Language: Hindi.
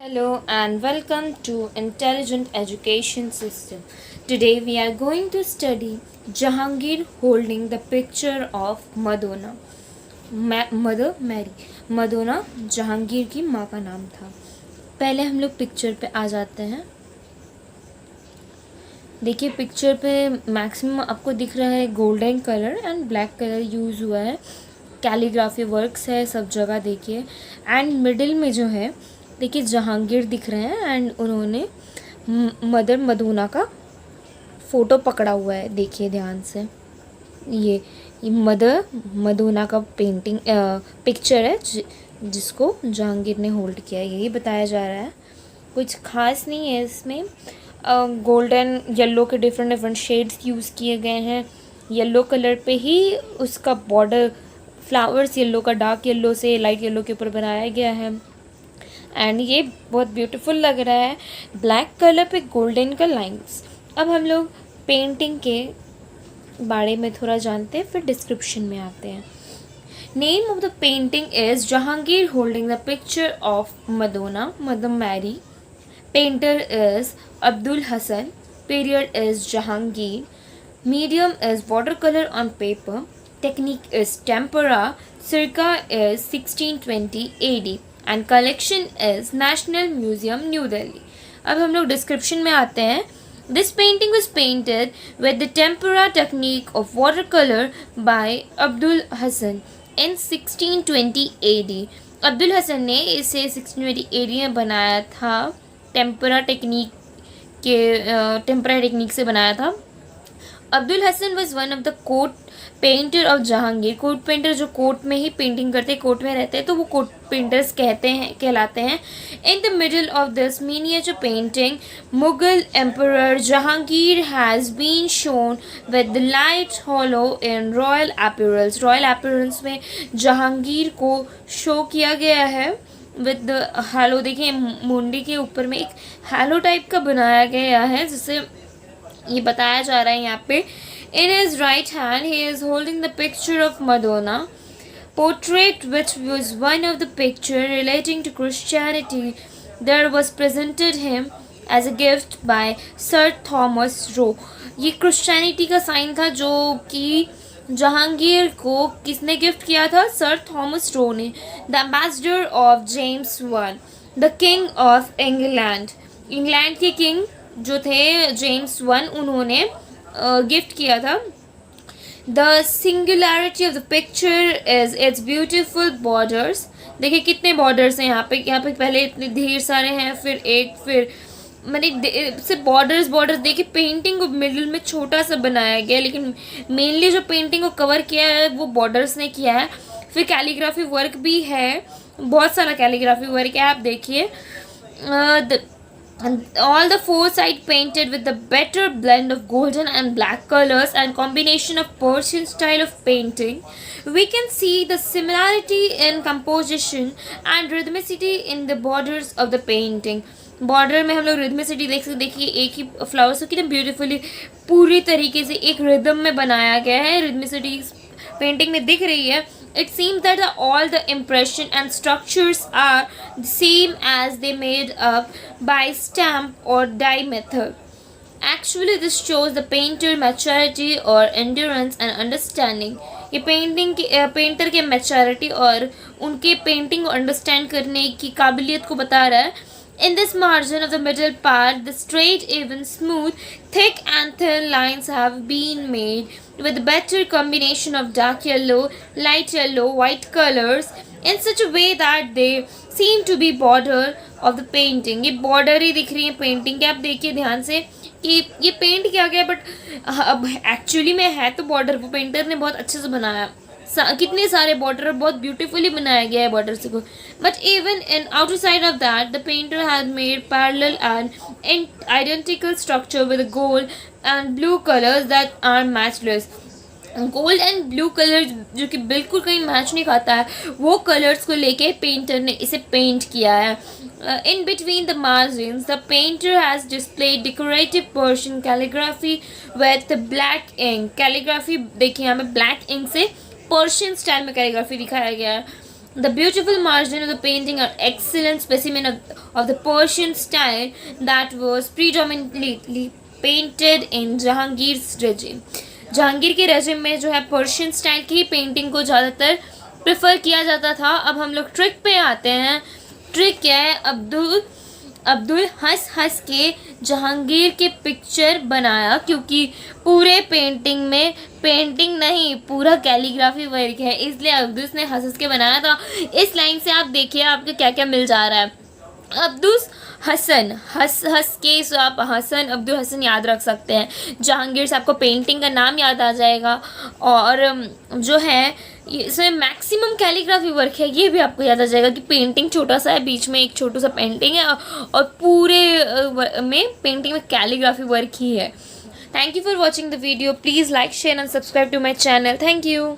Hello and welcome to Intelligent Education System. Today we are going to study Jahangir holding the picture of Madonna. Mother Mary Madonna Jahangir की माँ का नाम था. पहले हम लोग पिक्चर पे आ जाते हैं. देखिए पिक्चर पे मैक्सिमम आपको दिख रहा है golden colour and black colour use हुआ है. कैलीग्राफी वर्क्स है सब जगह देखिए. एंड मिडिल में जो है देखिए जहांगीर दिख रहे हैं एंड उन्होंने मदर मदोना का फ़ोटो पकड़ा हुआ है. देखिए ध्यान से ये मदर मदोना का पेंटिंग पिक्चर है जिसको जहांगीर ने होल्ड किया है. यही बताया जा रहा है. कुछ खास नहीं है इसमें. गोल्डन येलो के डिफरेंट शेड्स यूज़ किए गए हैं. येलो कलर पे ही उसका बॉर्डर फ्लावर्स येलो का डार्क येलो से लाइट येलो के ऊपर बनाया गया है. एंड ये बहुत ब्यूटीफुल लग रहा है. ब्लैक कलर पे गोल्डन का लाइंस. अब हम लोग पेंटिंग के बारे में थोड़ा जानते हैं फिर डिस्क्रिप्शन में आते हैं. Name of the painting is Jahangir holding the picture of Madonna mother Mary. Painter is Abdul Hasan. Period is Jahangir. Medium is water colour on paper. Technique is tempera. circa is 1620 AD and collection is National Museum, New Delhi. अब हम लोग डिस्क्रिप्शन में आते हैं. This painting was painted with the tempera technique of watercolor by Abdul Hassan in 1620 AD. Abdul Hasan ने इसे 1620 AD में बनाया था. टेम्परा टेक्निक से बनाया था. Abdul Hasan was one of the court painter of Jahangir. Court painter जो कोर्ट में ही पेंटिंग करते हैं, कोर्ट में रहते हैं, तो वो कोर्ट पेंटर्स कहलाते हैं. In the middle of this miniature painting Mughal emperor Jahangir has been shown with the light halo in royal appearance. Royal appearance में जहांगीर को शो किया गया है विद द हैलो. देखिए मुंडी के ऊपर में एक हैलो टाइप का बनाया गया है जिससे ये बताया जा रहा है यहाँ पे. In his right hand he is holding the picture of Madonna portrait, which was one of the picture relating to Christianity that was presented him as a gift by Sir Thomas Roe. ये क्रिश्चियनिटी का साइन था जो कि जहांगीर को किसने गिफ्ट किया था? सर थॉमस रो ने. The ambassador of James one, the king of England. England के किंग जो थे जेम्स वन, उन्होंने गिफ्ट किया था. The singularity of the picture is it's beautiful borders. देखिए कितने बॉर्डर्स हैं यहाँ पे पहले इतने ढेर सारे हैं, फिर मैंने सिर्फ बॉर्डर्स देखिए. पेंटिंग को मिडिल में छोटा सा बनाया गया लेकिन मेनली जो पेंटिंग को कवर किया है वो बॉर्डर्स ने किया है. फिर कैलीग्राफी वर्क भी है, बहुत सारा कैलीग्राफी वर्क है. आप देखिए and all the four side painted with the better blend of golden and black colors and combination of Persian style of painting. We can see the similarity in composition and rhythmicity in the borders of the painting. Border में हम लोग रिदमिसिटी देख सकते. देखिए एक ही फ्लावर्स को कितने ब्यूटीफुली पूरी तरीके से एक रिदम में बनाया गया है. रिदमिसिटी पेंटिंग में दिख रही है. It seems that all the impression and structures are the same as they made up by stamp or dye method. Actually, this shows the painter maturity or endurance and understanding. ये पेंटर के मैच्योरिटी और उनके पेंटिंग को अंडरस्टैंड करने की काबिलियत को बता रहा है. In this margin of the middle part, the straight, even, smooth, thick and thin lines have been made with better combination of dark yellow, light yellow, white colors in such a way that they seem to be border of the painting. ये border ही दिख रही है पेंटिंग के. आप देखिए ध्यान से कि ये पेंट किया गया बट अब एक्चुअली में है तो बॉर्डर वो पेंटर ने बहुत अच्छे से बनाया. कितने सारे बॉर्डर बहुत ब्यूटीफुली बनाया गया है बॉर्डर से को. But even in outer side of that the painter has made parallel and identical structure with gold and blue colours that are matchless. Gold and blue colour जो कि बिल्कुल कहीं मैच नहीं खाता है, वो कलर्स को लेके पेंटर ने इसे पेंट किया है. In between the margins, the painter has displayed decorative Persian calligraphy with the black ink. Calligraphy देखिए यहाँ पे black ink से पर्शियन स्टाइल में कैलीग्राफी दिखाया गया है. The beautiful margin of the painting are excellent specimen of the Persian style that was predominantly painted in Jahangir's regime. Jahangir के रेजिम में जो है पर्शियन स्टाइल की पेंटिंग को ज़्यादातर प्रेफर किया जाता था. अब हम लोग ट्रिक पे आते हैं. ट्रिक क्या है? अब्दुल हंस के जहांगीर के पिक्चर बनाया, क्योंकि पूरे पेंटिंग में पेंटिंग नहीं पूरा कैलीग्राफी वर्क है, इसलिए अब्दुल ने हंस के बनाया था. इस लाइन से आप देखिए आपको क्या क्या मिल जा रहा है. अब्दुल हसन, हंस के, सो आप अब्दुल हसन याद रख सकते हैं. जहांगीर से आपको पेंटिंग का नाम याद आ जाएगा. और जो है इसमें मैक्सिमम कैलीग्राफी वर्क है, ये भी आपको याद आ जाएगा कि पेंटिंग छोटा सा है, बीच में एक छोटा सा पेंटिंग है और पूरे में पेंटिंग में कैलीग्राफी वर्क ही है. Thank you for watching the video. Please like, share and subscribe to my channel. Thank you.